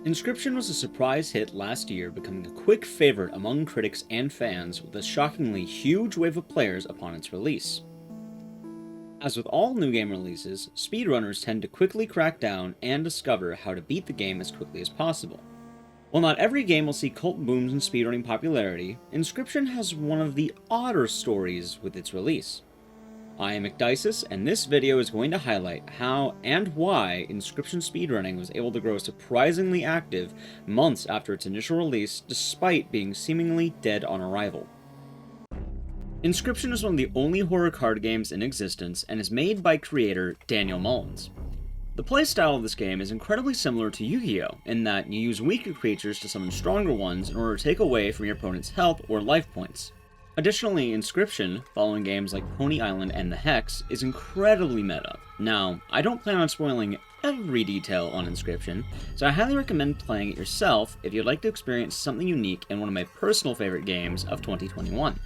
Inscryption was a surprise hit last year, becoming a quick favorite among critics and fans with a shockingly huge wave of players upon its release. As with all new game releases, speedrunners tend to quickly crack down and discover how to beat the game as quickly as possible. While not every game will see cult booms in speedrunning popularity, Inscryption has one of the odder stories with its release. I am McDices, and this video is going to highlight how and why Inscryption speedrunning was able to grow surprisingly active months after its initial release, despite being seemingly dead on arrival. Inscryption is one of the only horror card games in existence and is made by creator Daniel Mullins. The playstyle of this game is incredibly similar to Yu-Gi-Oh! In that you use weaker creatures to summon stronger ones in order to take away from your opponent's health or life points. Additionally, Inscryption, following games like Pony Island and The Hex, is incredibly meta. Now, I don't plan on spoiling every detail on Inscryption, so I highly recommend playing it yourself if you'd like to experience something unique in one of my personal favorite games of 2021.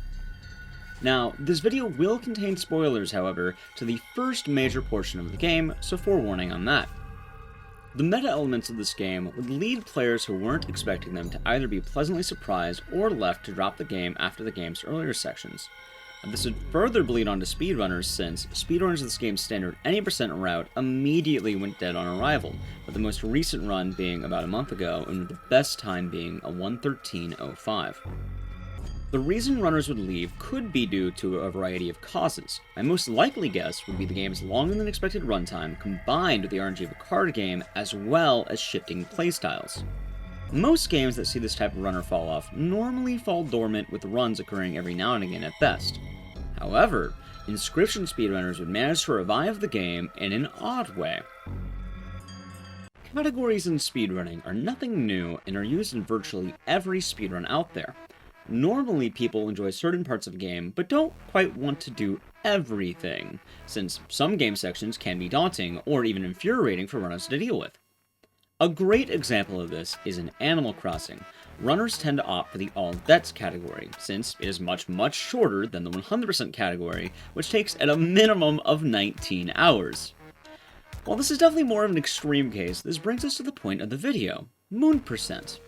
Now, this video will contain spoilers, however, to the first major portion of the game, so forewarning on that. The meta elements of this game would lead players who weren't expecting them to either be pleasantly surprised or left to drop the game after the game's earlier sections. And this would further bleed onto speedrunners since speedrunners of this game's standard any percent route immediately went dead on arrival, with the most recent run being about a month ago and the best time being a 1:13:05. The reason runners would leave could be due to a variety of causes. My most likely guess would be the game's longer than expected runtime combined with the RNG of a card game as well as shifting playstyles. Most games that see this type of runner fall off normally fall dormant with runs occurring every now and again at best. However, Inscryption speedrunners would manage to revive the game in an odd way. Categories in speedrunning are nothing new and are used in virtually every speedrun out there. Normally, people enjoy certain parts of a game, but don't quite want to do everything, since some game sections can be daunting or even infuriating for runners to deal with. A great example of this is in Animal Crossing. Runners tend to opt for the All Debts category, since it is much shorter than the 100% category, which takes at a minimum of 19 hours. While this is definitely more of an extreme case, this brings us to the point of the video, Moon Percent.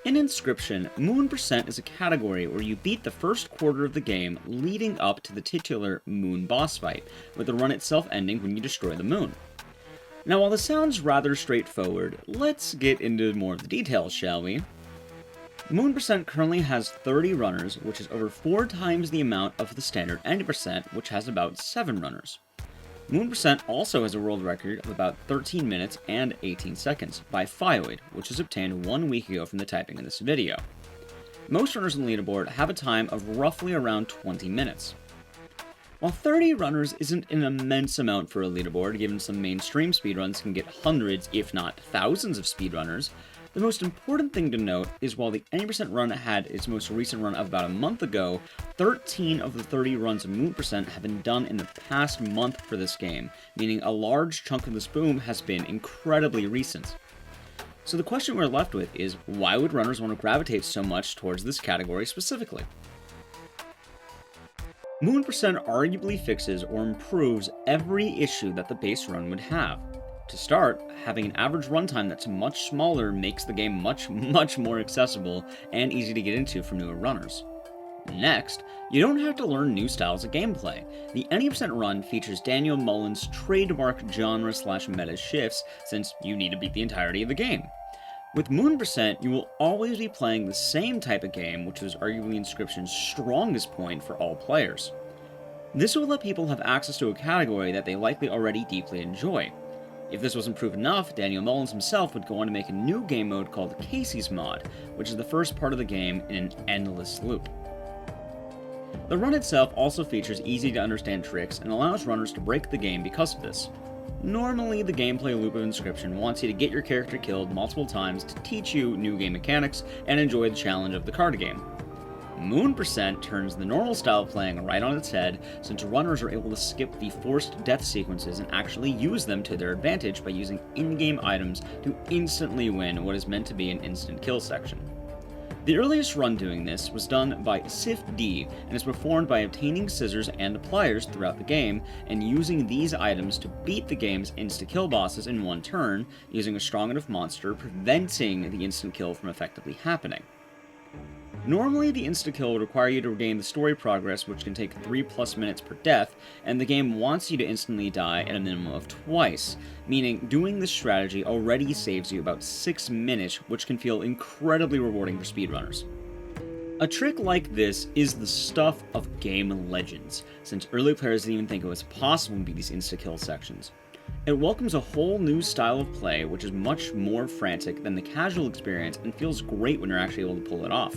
In Inscryption, Moon Percent is a category where you beat the first quarter of the game leading up to the titular Moon boss fight, with the run itself ending when you destroy the moon. Now while this sounds rather straightforward, let's get into more of the details, shall we? Moon Percent currently has 30 runners, which is over 4 times the amount of the standard 90%, which has about 7 runners. Moon Percent also has a world record of about 13 minutes and 18 seconds by Phioid, which was obtained 1 week ago from the typing in this video. Most runners on the leaderboard have a time of roughly around 20 minutes. While 30 runners isn't an immense amount for a leaderboard, given some mainstream speedruns can get hundreds, if not thousands of speedrunners, the most important thing to note is while the 90% run had its most recent run of about a month ago, 13 of the 30 runs of Moon Percent have been done in the past month for this game, meaning a large chunk of this boom has been incredibly recent. So the question we're left with is, why would runners want to gravitate so much towards this category specifically? Moon Percent arguably fixes or improves every issue that the base run would have. To start, having an average runtime that's much smaller makes the game much more accessible and easy to get into for newer runners. Next, you don't have to learn new styles of gameplay. The 90% run features Daniel Mullins' trademark genre/meta shifts since you need to beat the entirety of the game. With Moon Percent, you will always be playing the same type of game, which was arguably Inscryption's strongest point for all players. This will let people have access to a category that they likely already deeply enjoy. If this wasn't proof enough, Daniel Mullins himself would go on to make a new game mode called Casey's Mod, which is the first part of the game in an endless loop. The run itself also features easy to understand tricks and allows runners to break the game because of this. Normally, the gameplay loop of Inscryption wants you to get your character killed multiple times to teach you new game mechanics and enjoy the challenge of the card game. Moon Percent turns the normal style of playing right on its head, since runners are able to skip the forced death sequences and actually use them to their advantage by using in-game items to instantly win what is meant to be an instant kill section. The earliest run doing this was done by Sif D and is performed by obtaining scissors and pliers throughout the game and using these items to beat the game's insta-kill bosses in one turn, using a strong enough monster preventing the instant kill from effectively happening. Normally, the insta-kill would require you to regain the story progress, which can take 3+ minutes per death, and the game wants you to instantly die at a minimum of twice, meaning doing this strategy already saves you about 6 minutes, which can feel incredibly rewarding for speedrunners. A trick like this is the stuff of game legends, since early players didn't even think it was possible to beat these insta-kill sections. It welcomes a whole new style of play, which is much more frantic than the casual experience and feels great when you're actually able to pull it off.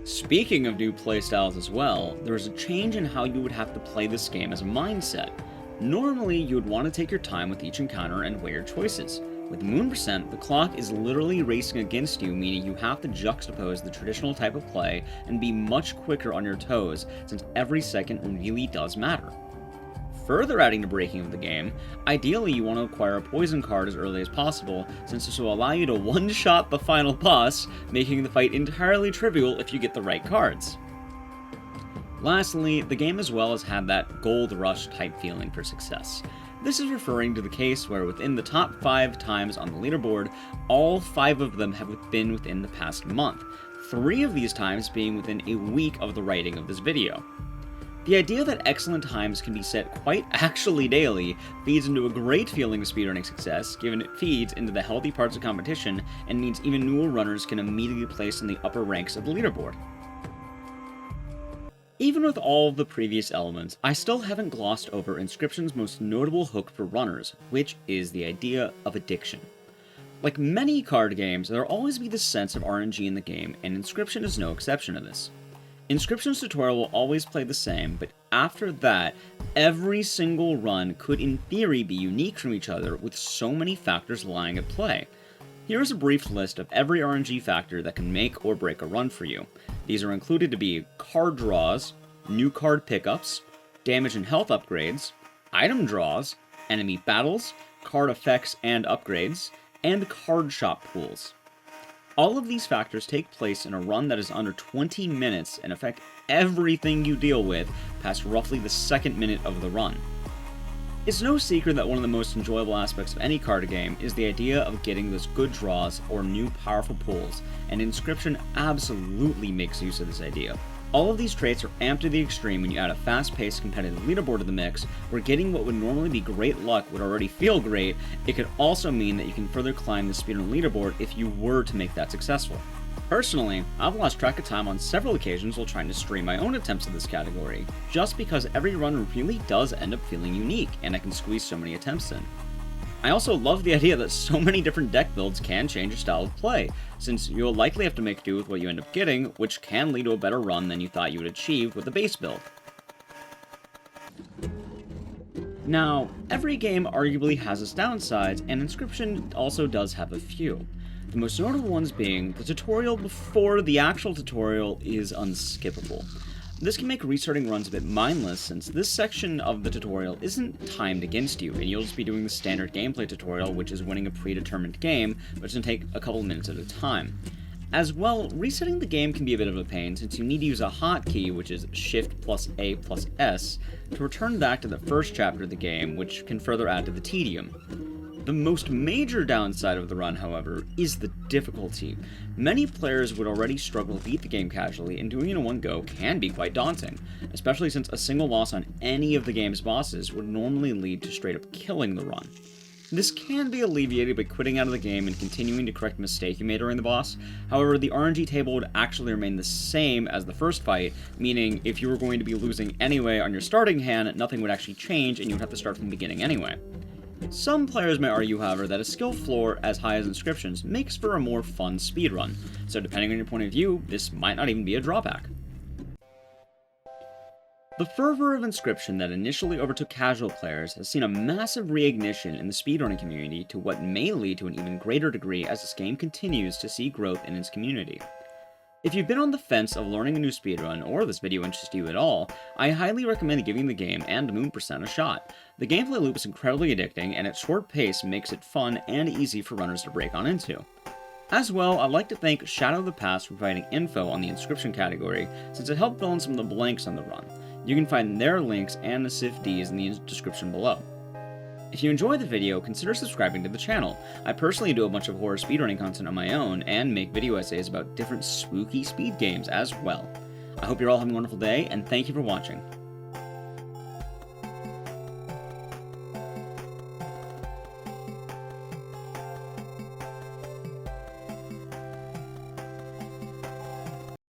Speaking of new playstyles as well, there is a change in how you would have to play this game as a mindset. Normally, you would want to take your time with each encounter and weigh your choices. With Moon Percent, the clock is literally racing against you, meaning you have to juxtapose the traditional type of play and be much quicker on your toes, since every second really does matter. Further adding to breaking of the game, ideally you want to acquire a poison card as early as possible, since this will allow you to one-shot the final boss, making the fight entirely trivial if you get the right cards. Lastly, the game as well has had that gold rush type feeling for success. This is referring to the case where within the top 5 times on the leaderboard, all 5 of them have been within the past month, 3 of these times being within a week of the writing of this video. The idea that excellent times can be set quite actually daily feeds into a great feeling of speedrunning success, given it feeds into the healthy parts of competition and means even newer runners can immediately place in the upper ranks of the leaderboard. Even with all of the previous elements, I still haven't glossed over Inscryption's most notable hook for runners, which is the idea of addiction. Like many card games, there will always be this sense of RNG in the game, and Inscryption is no exception to this. Inscryption's tutorial will always play the same, but after that, every single run could in theory be unique from each other with so many factors lying at play. Here is a brief list of every RNG factor that can make or break a run for you. These are included to be card draws, new card pickups, damage and health upgrades, item draws, enemy battles, card effects and upgrades, and card shop pools. All of these factors take place in a run that is under 20 minutes and affect everything you deal with past roughly the second minute of the run. It's no secret that one of the most enjoyable aspects of any card game is the idea of getting those good draws or new powerful pulls, and Inscryption absolutely makes use of this idea. All of these traits are amped to the extreme when you add a fast-paced competitive leaderboard to the mix, where getting what would normally be great luck would already feel great. It could also mean that you can further climb the speedrun leaderboard if you were to make that successful. Personally, I've lost track of time on several occasions while trying to stream my own attempts at this category, just because every run really does end up feeling unique, and I can squeeze so many attempts in. I also love the idea that so many different deck builds can change your style of play, since you'll likely have to make do with what you end up getting, which can lead to a better run than you thought you would achieve with the base build. Now, every game arguably has its downsides, and Inscryption also does have a few. The most notable ones being the tutorial before the actual tutorial is unskippable. This can make restarting runs a bit mindless, since this section of the tutorial isn't timed against you, and you'll just be doing the standard gameplay tutorial, which is winning a predetermined game, which can take a couple minutes at a time. As well, resetting the game can be a bit of a pain, since you need to use a hotkey, which is Shift plus A plus S, to return back to the first chapter of the game, which can further add to the tedium. The most major downside of the run, however, is the difficulty. Many players would already struggle to beat the game casually, and doing it in one go can be quite daunting, especially since a single loss on any of the game's bosses would normally lead to straight up killing the run. This can be alleviated by quitting out of the game and continuing to correct a mistake you made during the boss. However, the RNG table would actually remain the same as the first fight, meaning if you were going to be losing anyway on your starting hand, nothing would actually change and you would have to start from the beginning anyway. Some players may argue, however, that a skill floor as high as Inscryption's makes for a more fun speedrun, so depending on your point of view, this might not even be a drawback. The fervor of Inscryption that initially overtook casual players has seen a massive reignition in the speedrunning community to what may lead to an even greater degree as this game continues to see growth in its community. If you've been on the fence of learning a new speedrun, or this video interests you at all, I highly recommend giving the game and Moon Percent a shot. The gameplay loop is incredibly addicting, and its short pace makes it fun and easy for runners to break on into. As well, I'd like to thank ShadowthePast for providing info on the Inscryption category, since it helped fill in some of the blanks on the run. You can find their links and the CIFDs in the description below. If you enjoyed the video, consider subscribing to the channel. I personally do a bunch of horror speedrunning content on my own, and make video essays about different spooky speed games as well. I hope you're all having a wonderful day, and thank you for watching.